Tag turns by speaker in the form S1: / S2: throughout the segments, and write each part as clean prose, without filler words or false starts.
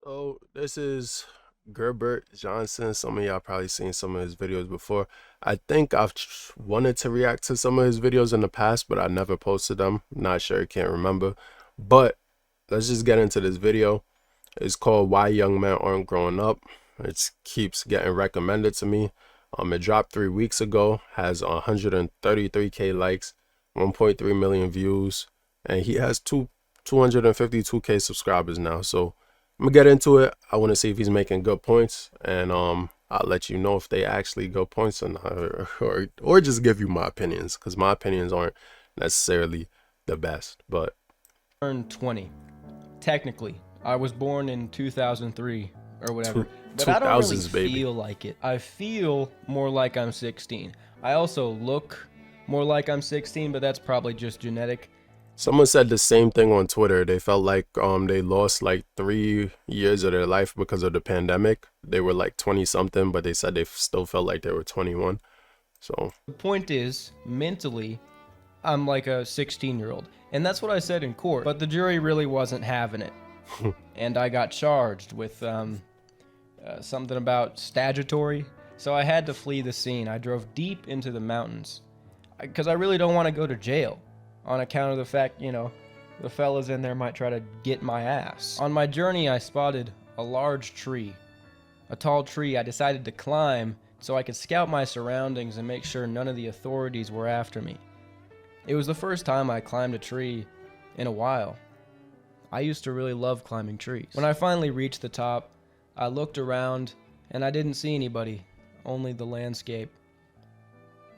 S1: So this is Gerbert Johnson. Some of y'all probably seen some of his videos before. I think I've wanted to react to some of his videos in the past, but I never posted them. Not sure, can't remember. But let's just get into this video. It's called Why Young Men Aren't Growing Up. It keeps getting recommended to me. It dropped 3 weeks ago, has 133k likes, 1.3 million views, and he has 252k subscribers now. So I'm gonna get into it. I want to see if he's making good points, and I'll let you know if they actually good points or not, or just give you my opinions, because my opinions aren't necessarily the best. But
S2: turned 20. Technically, I was born in 2003 or whatever, but I don't really
S1: 2000s, baby.
S2: feel like it. I feel more like I'm 16. I also look more like I'm 16, but that's probably just genetic.
S1: Someone said the same thing on Twitter. They felt like they lost like 3 years of their life because of the pandemic. They were like 20 something, but they said they still felt like they were 21. So
S2: The point is, mentally, I'm like a 16-year-old. And that's what I said in court, but the jury really wasn't having it. And I got charged with something about statutory. So I had to flee the scene. I drove deep into the mountains because I really don't want to go to jail on account of the fact, the fellas in there might try to get my ass. On my journey, I spotted a large tree, a tall tree I decided to climb so I could scout my surroundings and make sure none of the authorities were after me. It was the first time I climbed a tree in a while. I used to really love climbing trees. When I finally reached the top, I looked around and I didn't see anybody, only the landscape.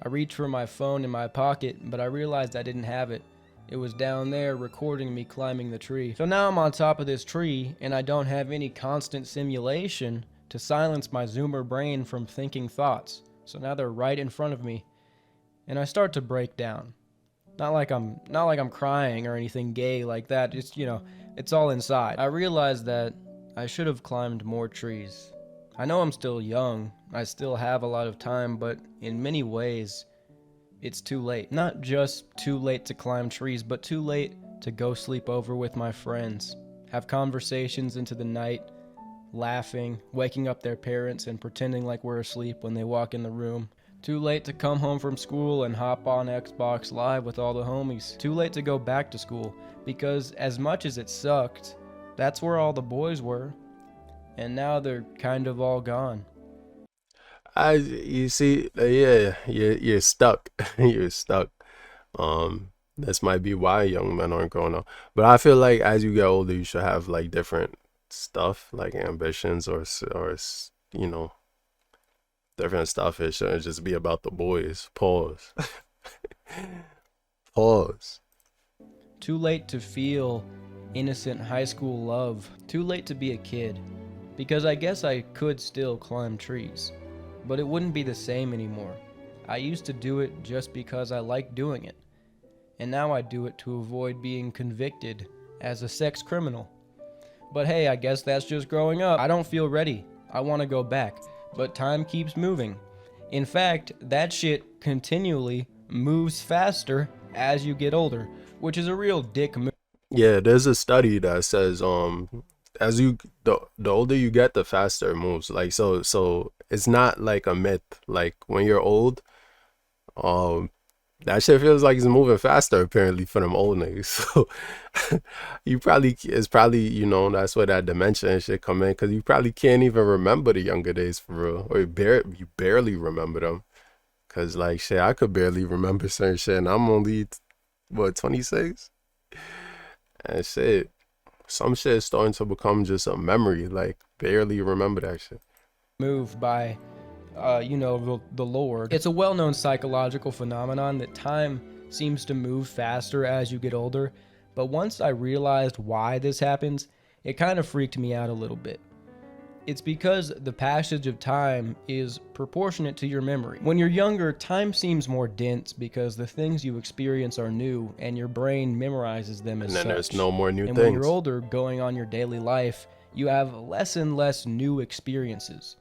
S2: I reached for my phone in my pocket, but I realized I didn't have it. It was down there recording me climbing the tree. So now I'm on top of this tree and I don't have any constant simulation to silence my Zoomer brain from thinking thoughts. So now they're right in front of me and I start to break down. Not like I'm crying or anything gay like that. Just, it's all inside. I realized that I should have climbed more trees. I know I'm still young. I still have a lot of time, but in many ways, it's too late. Not just too late to climb trees, but too late to go sleep over with my friends, have conversations into the night, laughing, waking up their parents and pretending like we're asleep when they walk in the room. Too late to come home from school and hop on Xbox Live with all the homies. Too late to go back to school, because as much as it sucked, that's where all the boys were. And now they're kind of all gone.
S1: you see, yeah, you're stuck. You're stuck. This might be why young men aren't growing up. But I feel like as you get older, you should have like different stuff, like ambitions or different stuff. It shouldn't just be about the boys. Pause. Pause.
S2: Too late to feel innocent high school love. Too late to be a kid. Because I guess I could still climb trees, but it wouldn't be the same anymore. I used to do it just because I liked doing it, and now I do it to avoid being convicted as a sex criminal. But hey, I guess that's just growing up. I don't feel ready. I want to go back, but time keeps moving. In fact, that shit continually moves faster as you get older, which is a real dick move.
S1: Yeah, there's a study that says as the older you get, the faster it moves. Like so it's not like a myth. Like when you're old, that shit feels like it's moving faster apparently for them old niggas. So it's probably that's where that dementia and shit come in, because you probably can't even remember the younger days for real, or you barely remember them. Cause like shit, I could barely remember certain shit, and I'm only what 26, and shit. Some shit is starting to become just a memory, like barely remember that shit.
S2: Moved by, the Lord. It's a well-known psychological phenomenon that time seems to move faster as you get older, but once I realized why this happens, it kind of freaked me out a little bit. It's because the passage of time is proportionate to your memory. When you're younger, time seems more dense because the things you experience are new and your brain memorizes them as
S1: And then
S2: such.
S1: there's no more new
S2: And
S1: things.
S2: when you're older, going on your daily life, you have less and less new experiences.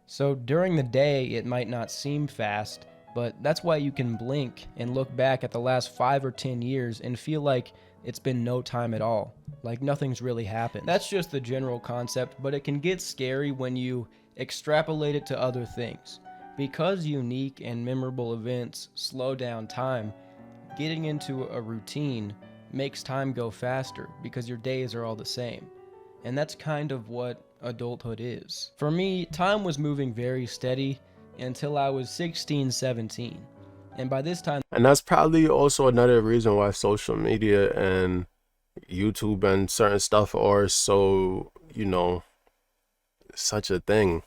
S2: So during the day, it might not seem fast, but that's why you can blink and look back at the last 5 or 10 years and feel like it's been no time at all. Like nothing's really happened. That's just the general concept, but it can get scary when you extrapolate it to other things. Because unique and memorable events slow down time, getting into a routine makes time go faster because your days are all the same. And that's kind of what adulthood is. For me, time was moving very steady until I was 16, 17. And by this time,
S1: And that's probably also another reason why social media and YouTube and certain stuff are so, such a thing.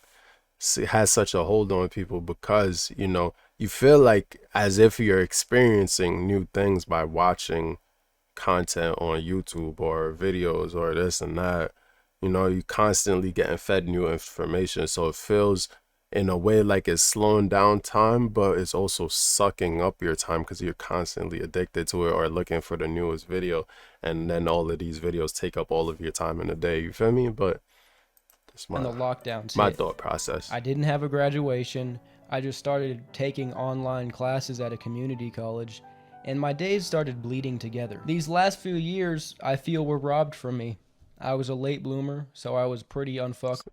S1: It has such a hold on people because, you feel like as if you're experiencing new things by watching content on YouTube or videos or this and that. You constantly getting fed new information. So it feels in a way like it's slowing down time, but it's also sucking up your time because you're constantly addicted to it or looking for the newest video. And then all of these videos take up all of your time in the day. You feel me? But it's
S2: and the lockdowns
S1: my
S2: hit.
S1: thought process.
S2: I didn't have a graduation. I just started taking online classes at a community college, and my days started bleeding together. These last few years, I feel, were robbed from me. I was a late bloomer, so I was pretty unfuckable.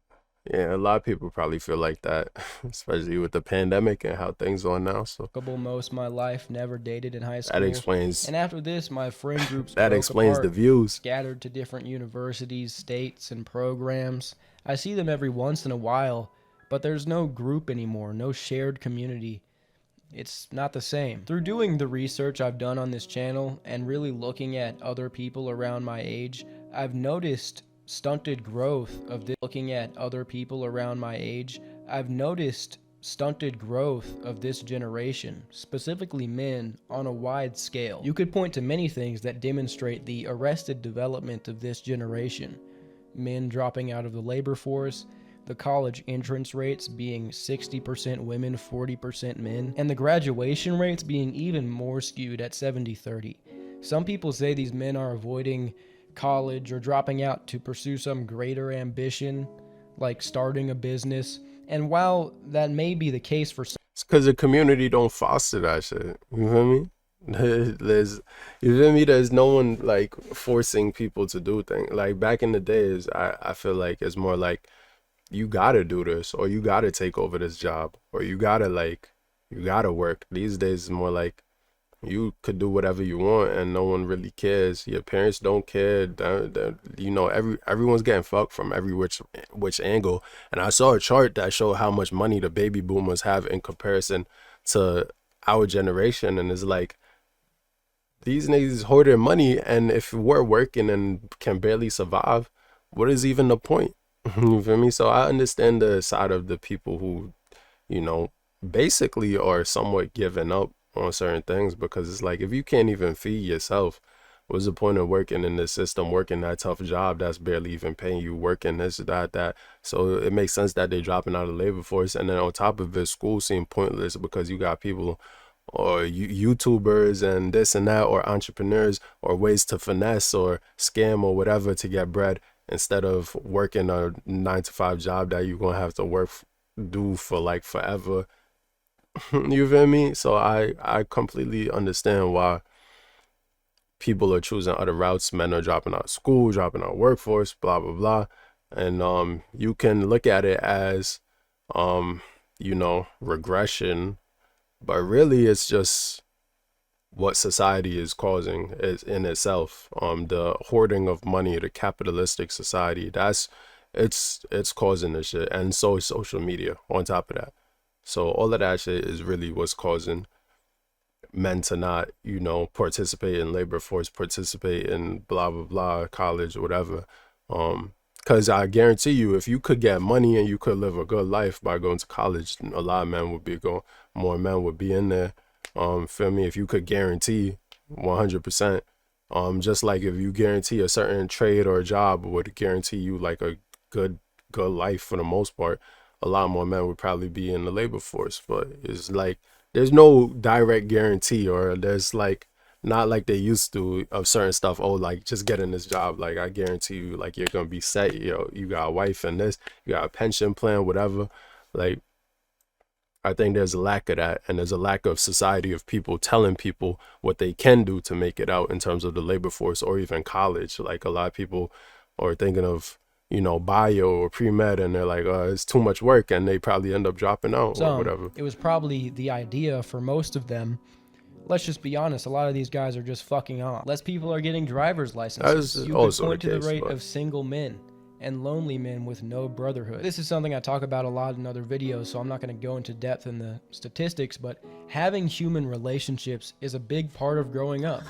S1: Yeah, a lot of people probably feel like that, especially with the pandemic and how things are now. So
S2: Most of my life, never dated in high
S1: that
S2: school.
S1: explains
S2: And after this, my friend groups
S1: that
S2: broke
S1: explains the
S2: apart,
S1: views.
S2: scattered to different universities, states, and programs. I see them every once in a while, but there's no group anymore, no shared community. It's not the same. Through doing the research I've done on this channel and really looking at other people around my age, I've noticed stunted growth of this. I've noticed stunted growth of this generation, specifically men, on a wide scale. You could point to many things that demonstrate the arrested development of this generation. Men dropping out of the labor force, the college entrance rates being 60% women, 40% men, and the graduation rates being even more skewed at 70-30. Some people say these men are avoiding college or dropping out to pursue some greater ambition, like starting a business. And while that may be the case for some,
S1: It's because the community don't foster that shit. You feel me? You feel me? There's no one like forcing people to do things. Like back in the days, I feel like it's more like you gotta do this or you gotta take over this job or you gotta work. These days it's more like you could do whatever you want and no one really cares. Your parents don't care. Everyone's getting fucked from every which angle. And I saw a chart that showed how much money the baby boomers have in comparison to our generation, and it's like these niggas hoard their money, and if we're working and can barely survive, what is even the point? You feel me? So I understand the side of the people who, you know, basically are somewhat giving up on certain things, because it's like if you can't even feed yourself, what's the point of working in the system, working that tough job that's barely even paying you, working this, that. So it makes sense that they're dropping out of the labor force. And then on top of it, school seem pointless because you got people or YouTubers and this and that, or entrepreneurs, or ways to finesse or scam or whatever to get bread, instead of working a 9 to 5 job that you're gonna have to do for like forever. You feel me? So I completely understand why people are choosing other routes. Men are dropping out of school, dropping out of workforce, blah blah blah. And you can look at it as regression, but really it's just what society is causing is in itself. The hoarding of money, the capitalistic society, it's causing this shit. And so is social media on top of that. So all of that shit is really what's causing men to not, participate in labor force, participate in blah blah blah, college or whatever. Because I guarantee you, if you could get money and you could live a good life by going to college, a lot of men would be more men would be in there. Feel me? If you could guarantee 100%, just like if you guarantee a certain trade or a job would guarantee you like a good life for the most part, a lot more men would probably be in the labor force. But it's like there's no direct guarantee, or there's like not like they used to of certain stuff. Oh, like just getting this job, like I guarantee you, like you're gonna be set. You got a wife and this, you got a pension plan, whatever. Like I think there's a lack of that, and there's a lack of society of people telling people what they can do to make it out in terms of the labor force or even college. Like a lot of people are thinking of, bio or pre-med, and they're like, it's too much work, and they probably end up dropping out or whatever.
S2: It was probably the idea for most of them. Let's just be honest, a lot of these guys are just fucking off. Less people are getting driver's licenses. You could point to the rate of single men and lonely men with no brotherhood. This is something I talk about a lot in other videos, so I'm not going to go into depth in the statistics, but having human relationships is a big part of growing up.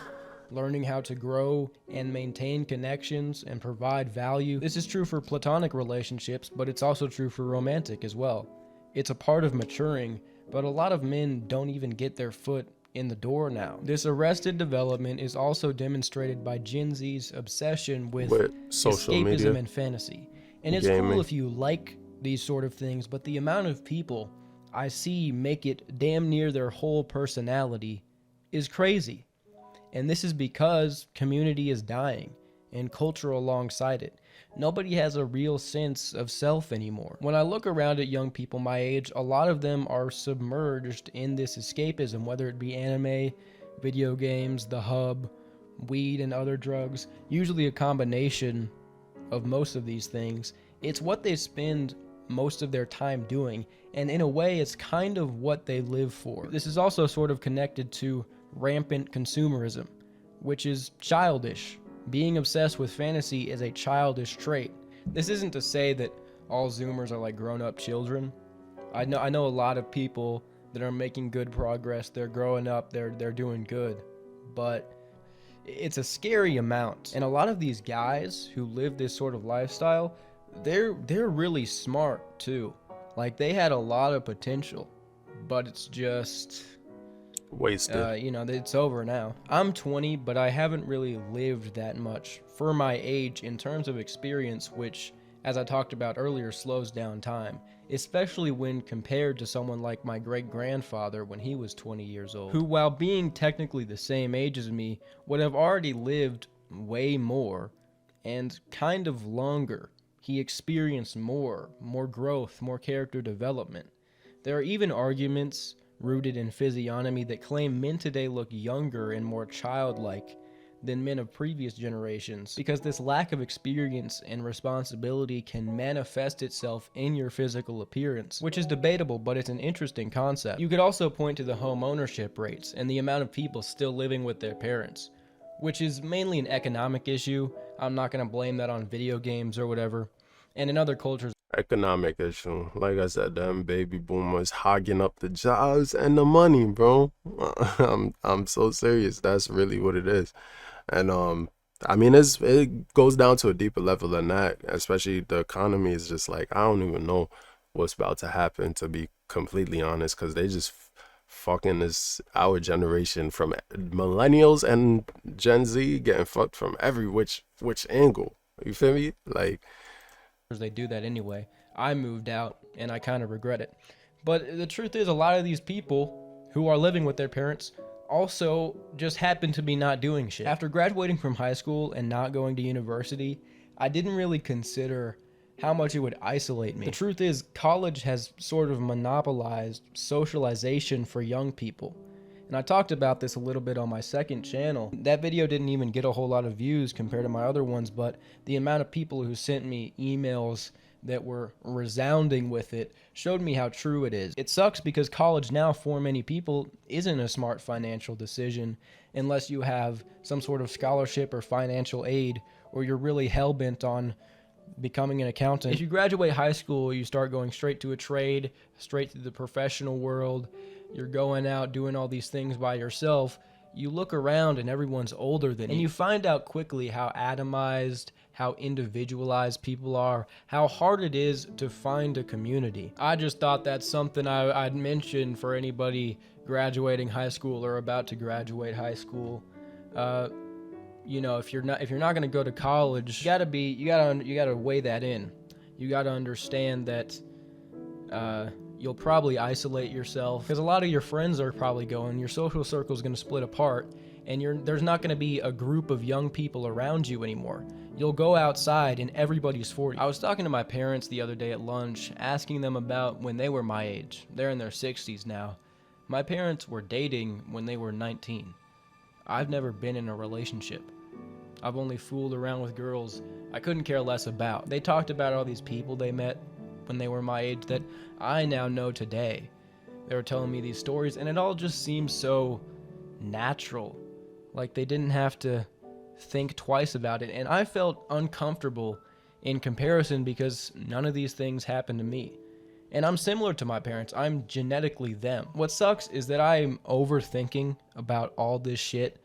S2: Learning how to grow and maintain connections and provide value. This is true for platonic relationships, but it's also true for romantic as well. It's a part of maturing, but a lot of men don't even get their foot in the door now. This arrested development is also demonstrated by Gen Z's obsession with
S1: social
S2: escapism
S1: media
S2: and fantasy. And it's
S1: gaming.
S2: cool if you like these sort of things, but the amount of people I see make it damn near their whole personality is crazy. And this is because community is dying and culture alongside it. Nobody has a real sense of self anymore. When I look around at young people my age, a lot of them are submerged in this escapism, whether it be anime, video games, the hub, weed, and other drugs, usually a combination of most of these things. It's what they spend most of their time doing, and in a way, it's kind of what they live for. This is also sort of connected to rampant consumerism, which is childish. Being obsessed with fantasy is a childish trait. This isn't to say that all Zoomers are like grown-up children. I know a lot of people that are making good progress. They're growing up. They're doing good, but it's a scary amount. And a lot of these guys who live this sort of lifestyle, they're really smart too. Like they had a lot of potential, but it's just
S1: wasted.
S2: It's over now. I'm 20, but I haven't really lived that much for my age in terms of experience, which, as I talked about earlier, slows down time, especially when compared to someone like my great-grandfather when he was 20 years old, who, while being technically the same age as me, would have already lived way more and kind of longer. He experienced more growth, more character development. There are even arguments rooted in physiognomy that claim men today look younger and more childlike than men of previous generations, because this lack of experience and responsibility can manifest itself in your physical appearance, which is debatable, but it's an interesting concept. You could also point to the home ownership rates and the amount of people still living with their parents, which is mainly an economic issue. I'm not going to blame that on video games or whatever. And in other cultures,
S1: Economic issue. Like I said, them baby boomers hogging up the jobs and the money, bro. I'm so serious. That's really what it is. And I mean, it goes down to a deeper level than that. Especially the economy is just like, I don't even know what's about to happen, to be completely honest, because they just fucking our generation, from millennials and Gen Z, getting fucked from every which angle. You feel me? Like,
S2: they do that anyway. I moved out and I kind of regret it. But the truth is, a lot of these people who are living with their parents also just happen to be not doing shit. After graduating from high school and not going to university, I didn't really consider how much it would isolate me. The truth is, college has sort of monopolized socialization for young people. And I talked about this a little bit on my second channel. That video didn't even get a whole lot of views compared to my other ones, but the amount of people who sent me emails that were resounding with it showed me how true it is. It sucks because college now, for many people, isn't a smart financial decision unless you have some sort of scholarship or financial aid, or you're really hell-bent on becoming an accountant. If you graduate high school, you start going straight to a trade, straight to the professional world. You're going out doing all these things by yourself. You look around and everyone's older than you. And you find out quickly how atomized, how individualized people are, how hard it is to find a community. I just thought that's something I'd mention for anybody graduating high school or about to graduate high school. If you're not going to go to college, you gotta weigh that in. You gotta understand that you'll probably isolate yourself because a lot of your friends are probably going. Your social circle is going to split apart, and there's not going to be a group of young people around you anymore. You'll go outside and everybody's 40. I was talking to my parents the other day at lunch, asking them about when they were my age. They're in their 60s now. My parents were dating when they were 19. I've never been in a relationship. I've only fooled around with girls I couldn't care less about. They talked about all these people they met when they were my age that I now know today. They were telling me these stories, and it all just seems so natural. Like they didn't have to think twice about it. And I felt uncomfortable in comparison because none of these things happened to me. And I'm similar to my parents. I'm genetically them. What sucks is that I'm overthinking about all this shit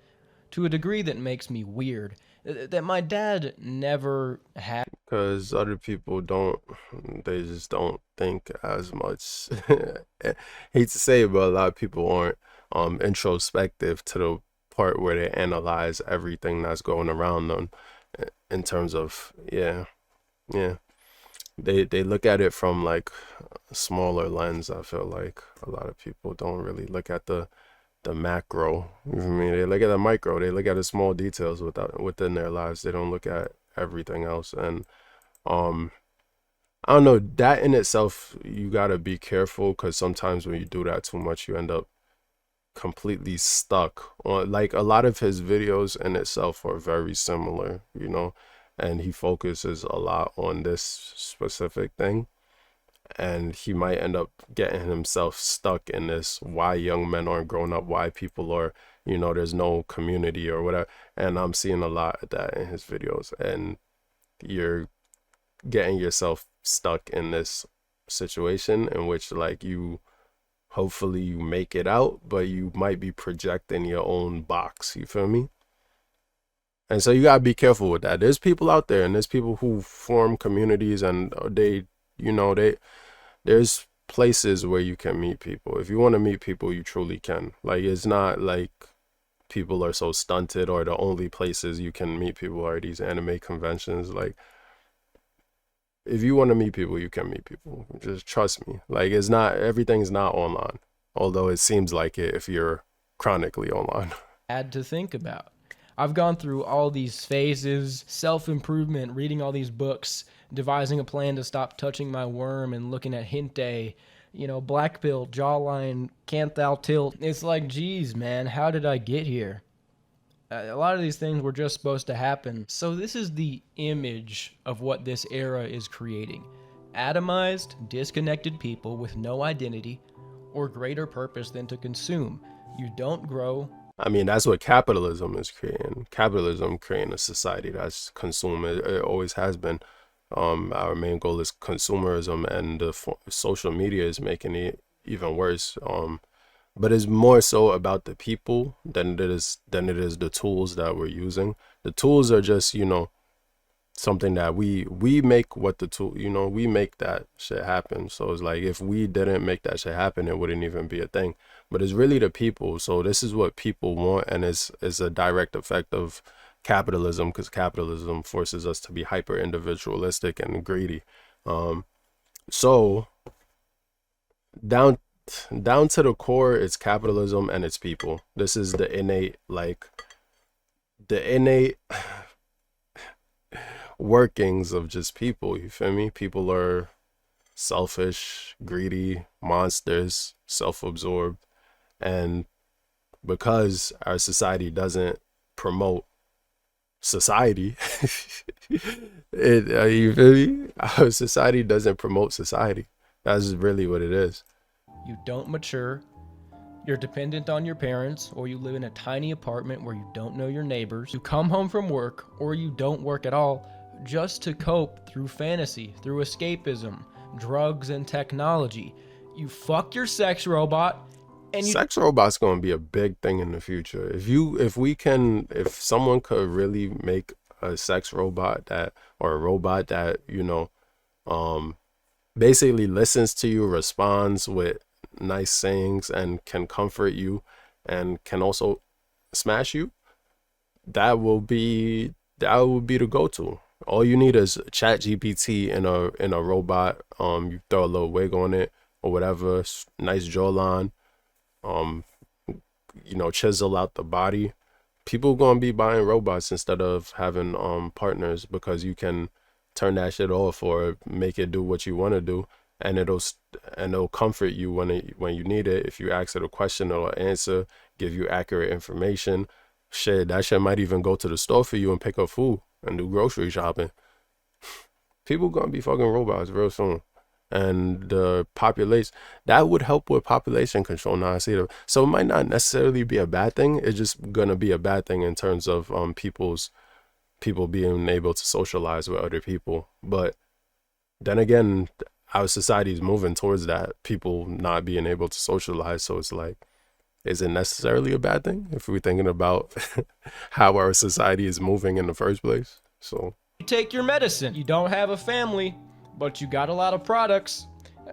S2: to a degree that makes me weird. That my dad never had.
S1: Because other people don't, they just don't think as much. Hate to say it, but a lot of people aren't introspective to the part where they analyze everything that's going around them in terms of, yeah, yeah. They look at it from like a smaller lens. I feel like a lot of people don't really look at the macro. You know what I mean? They look at the micro. They look at the small details within their lives. They don't look at everything else. And um, I don't know. That in itself, you gotta be careful because sometimes when you do that too much, you end up completely stuck on, like, a lot of his videos in itself are very similar, and he focuses a lot on this specific thing, and he might end up getting himself stuck in this why young men aren't growing up, why people are, there's no community or whatever. And I'm seeing a lot of that in his videos, and you're getting yourself stuck in this situation in which, like, hopefully you make it out, but you might be projecting your own box. You feel me? And so you gotta be careful with that. There's people out there, and there's people who form communities, and there's places where you can meet people. If you want to meet people, you truly can. Like, it's not like people are so stunted, or the only places you can meet people are these anime conventions. Like, if you want to meet people, you can meet people. Just trust me. Like, everything's not online, although it seems like it if you're chronically online.
S2: Had to think about. I've gone through all these phases, self-improvement, reading all these books, devising a plan to stop touching my worm and looking at Hinte, black pill, jawline, can't thou tilt. It's like, geez, man, how did I get here? A lot of these things were just supposed to happen. So this is the image of what this era is creating. Atomized, disconnected people with no identity or greater purpose than to consume. You don't grow.
S1: I mean, that's what capitalism is creating. Capitalism creating a society that's consumer. It always has been. Our main goal is consumerism, and the social media is making it even worse. But it's more so about the people than it is the tools that we're using. The tools are just, something that we make what the tool, we make that shit happen. So it's like, if we didn't make that shit happen, it wouldn't even be a thing. But it's really the people. So this is what people want, and it's a direct effect of capitalism, because capitalism forces us to be hyper individualistic and greedy. So down to the core, it's capitalism and it's people. This is the innate workings of just people. You feel me? People are selfish, greedy, monsters, self-absorbed, and because our society doesn't promote society, you feel me? Our society doesn't promote society. That's really what it is.
S2: You don't mature. You're dependent on your parents, or you live in a tiny apartment where you don't know your neighbors. You come home from work, or you don't work at all, just to cope through fantasy, through escapism, drugs, and technology. You fuck your sex robot, and
S1: sex robot's gonna be a big thing in the future. If someone could really make a sex robot or a robot that basically listens to you, responds with nice sayings, and can comfort you, and can also smash you, that will be the go-to. All you need is chat GPT in a robot. You throw a little wig on it or whatever, nice jawline, chisel out the body, People gonna be buying robots instead of having partners, because you can turn that shit off or make it do what you want to do, and it'll comfort you when you need it. If you ask it a question, it'll answer, give you accurate information. Shit, that shit might even go to the store for you and pick up food and do grocery shopping. People gonna be fucking robots real soon. And the population, that would help with population control. Now I see it. So it might not necessarily be a bad thing. It's just gonna be a bad thing in terms of people being able to socialize with other people. But then again, our society is moving towards that, people not being able to socialize. So it's like, is it necessarily a bad thing if we're thinking about how our society is moving in the first place? So
S2: You take your medicine. You don't have a family, but you got a lot of products.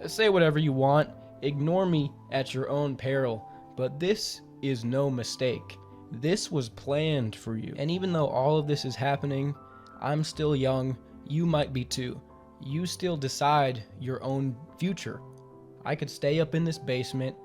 S2: Say whatever you want. Ignore me at your own peril. But this is no mistake. This was planned for you. And even though all of this is happening, I'm still young. You might be too. You still decide your own future. I could stay up in this basement,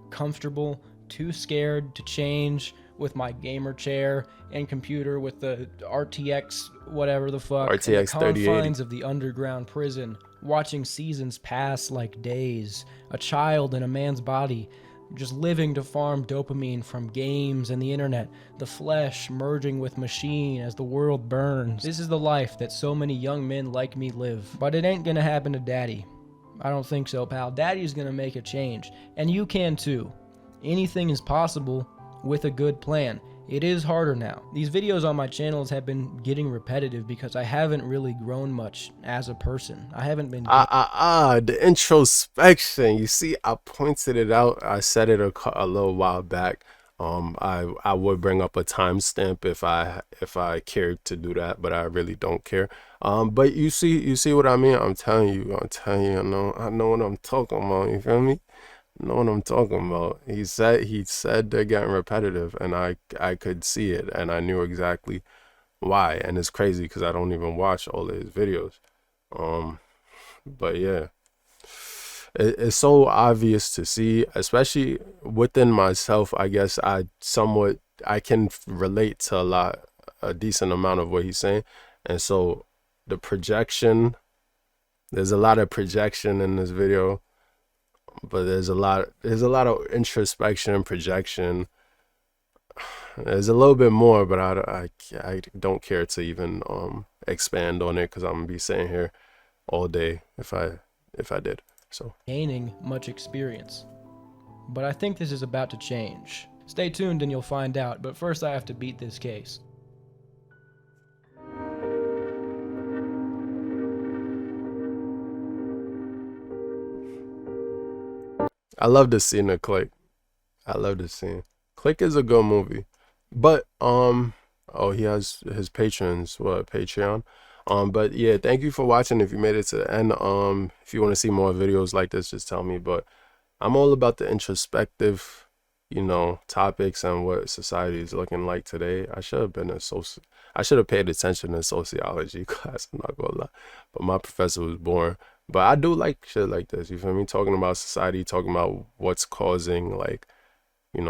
S2: comfortable, too scared to change, with my gamer chair and computer with the RTX whatever the fuck,
S1: RTX
S2: in the
S1: 3080.
S2: confines of the underground prison, watching seasons pass like days, a child in a man's body, just living to farm dopamine from games and the internet, the flesh merging with machine as the world burns. This is the life that so many young men like me live. But it ain't gonna happen to Daddy. I don't think so, pal. Daddy's gonna make a change, and you can too. Anything is possible with a good plan. It is harder now. These videos on my channels have been getting repetitive because I haven't really grown much as a person. I haven't been...
S1: The introspection. You see, I pointed it out. I said it a little while back. I would bring up a timestamp if I cared to do that, but I really don't care. But you see what I mean? I'm telling you, I know what I'm talking about. You feel me? Know what I'm talking about. He said they're getting repetitive, and I could see it, and I knew exactly why. And it's crazy because I don't even watch all of his videos. But yeah, it's so obvious to see, especially within myself. I guess I can relate to a decent amount of what he's saying, and so the projection. There's a lot of projection in this video. But there's a lot of introspection and projection. There's a little bit more, but I don't care to even expand on it, because I'm gonna be sitting here all day if I did. So
S2: gaining much experience. But I think this is about to change. Stay tuned and you'll find out, but first I have to beat this case.
S1: I love the scene of Click. I love the scene. Click is a good movie. But oh, he has his patrons, Patreon. But yeah, thank you for watching. If you made it to the end, if you want to see more videos like this, just tell me. But I'm all about the introspective, topics and what society is looking like today. I should have paid attention in sociology class, I'm not gonna lie. But my professor was boring. But I do like shit like this, you feel me? Talking about society, talking about what's causing,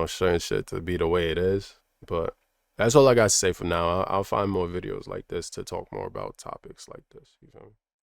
S1: certain shit to be the way it is. But that's all I got to say for now. I'll find more videos like this to talk more about topics like this, you feel me?